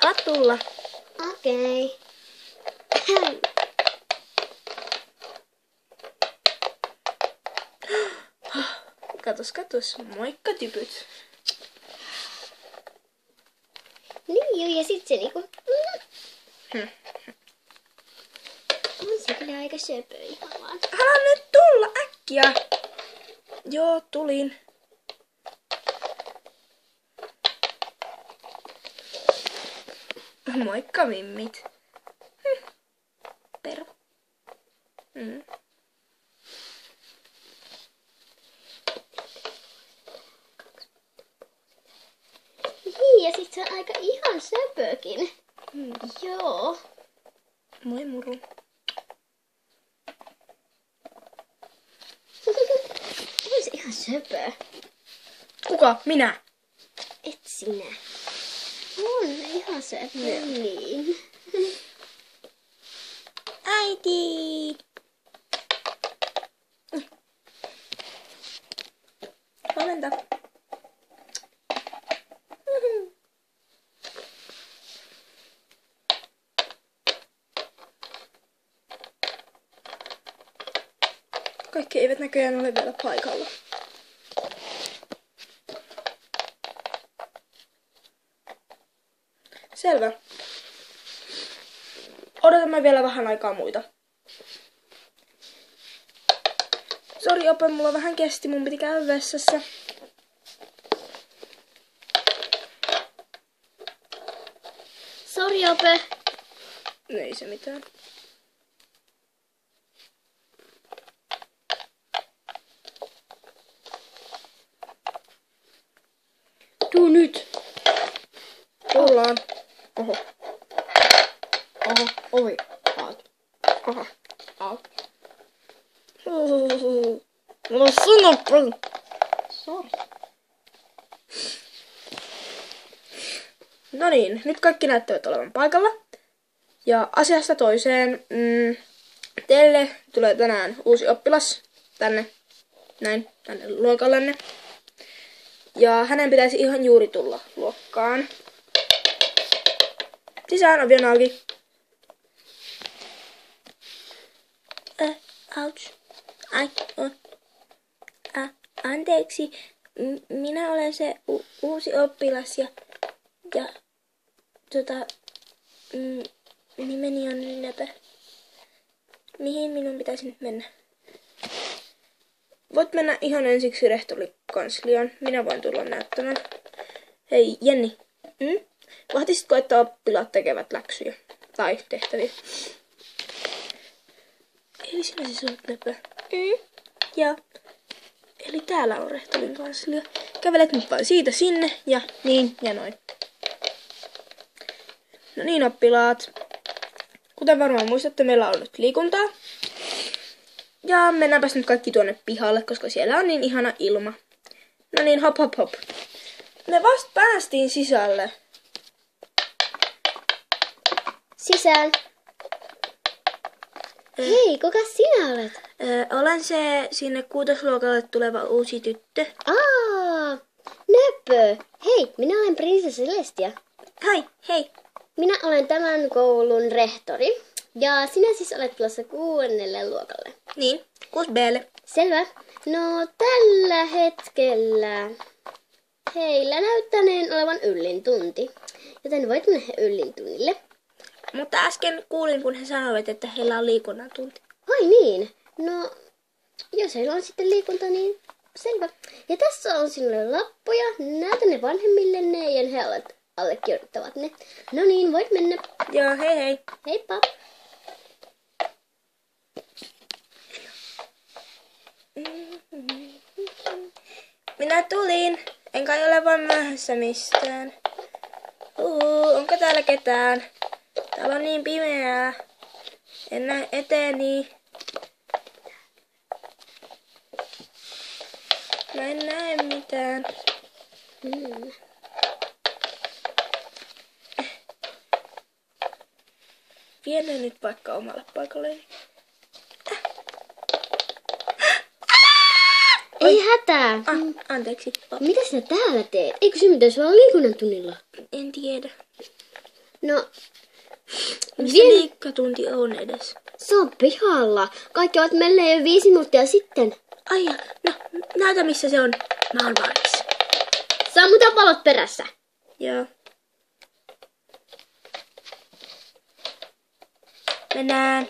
Ala tulla. Okei. Katos. Moikka typyt. Niin ja sit se niinku... On se kyllä aika söpö ihan vaan. Älä nyt tulla äkkiä. Joo, tulin. Moikka mimmit. Pervo. Niin ja sit se on aika ihan söpökin. Joo. Moi muru. On se ihan söpö. Kuka? Minä? Et sinä. On se ihan söpö. Niin. Äiti! Huomenta. Kaikki eivät näköjään ole vielä paikalla. Selvä. Odotamme vielä vähän aikaa muita. Sori Ope, mulla vähän kesti, mun piti käydä vessassa. Sori Ope. Ei se mitään. Tuu nyt. Tullaan. Oho. Ovi. Out. Oho. Out. Mulla sanoppi. Sori. No niin, nyt kaikki näyttävät olevan paikalla. Ja asiasta toiseen. Teille tulee tänään uusi oppilas tänne luokallenne. Ja hänen pitäisi ihan juuri tulla luokkaan. Sisään, ovi on auki. Ouch. Anteeksi, minä olen se uusi oppilas ja nimeni on Nöpö. Mihin minun pitäisi nyt mennä? Voit mennä ihan ensiksi rehtorikansliaan. Minä voin tulla näyttämään. Hei, Jenni. Vahtisitko, että oppilaat tekevät läksyjä? Tai tehtäviä? Eli sinä siis olet Nöpö. Joo. Eli täällä on rehtorin kanslia. Kävelet nyt vain siitä sinne ja niin ja noin. No niin, oppilaat. Kuten varmaan muistatte, meillä on nyt liikuntaa. Ja mennäänpäs nyt kaikki tuonne pihalle, koska siellä on niin ihana ilma. No niin, hop. Me vasta päästiin sisälle. Sisään. Hei, kuka sinä olet? Olen se sinne 6. luokalle tuleva uusi tyttö. Nöpö. Hei, minä olen prinsessa Celestia. Hei. Minä olen tämän koulun rehtori. Ja sinä siis olet tulossa 6. luokalle. Niin, 6B:lle. Selvä. No tällä hetkellä heillä näyttäneen olevan yllin tunti. Joten voit mennä yllin tunnille. Mutta äsken kuulin, kun he sanoivat, että heillä on liikunnan tunti. Ai niin. No, jos heillä on sitten liikunta, niin selvä. Ja tässä on sinulle lappuja. Näytä ne vanhemmillenne ja he allekirjoittavat ne. No niin, voit mennä. Joo, hei. Heippa. Minä tulin. En kai ole vain myöhässä mistään. Onko täällä ketään? Täällä on niin pimeää. En näe eteeni. Mä en näe mitään. Vien ne nyt vaikka omalle paikalleen. Ei hätää. Anteeksi. Mitä sinä täällä teet? Eikö se pitäisi olla liikunnan tunnilla? En tiedä. No, Missä liikkatunti on edes? se on pihalla. Kaikki ovat menneet jo 5 minuuttia sitten. Ai ja, no näytä missä se on. Mä oon valmis. Sammuta valot perässä. Joo. Mennään.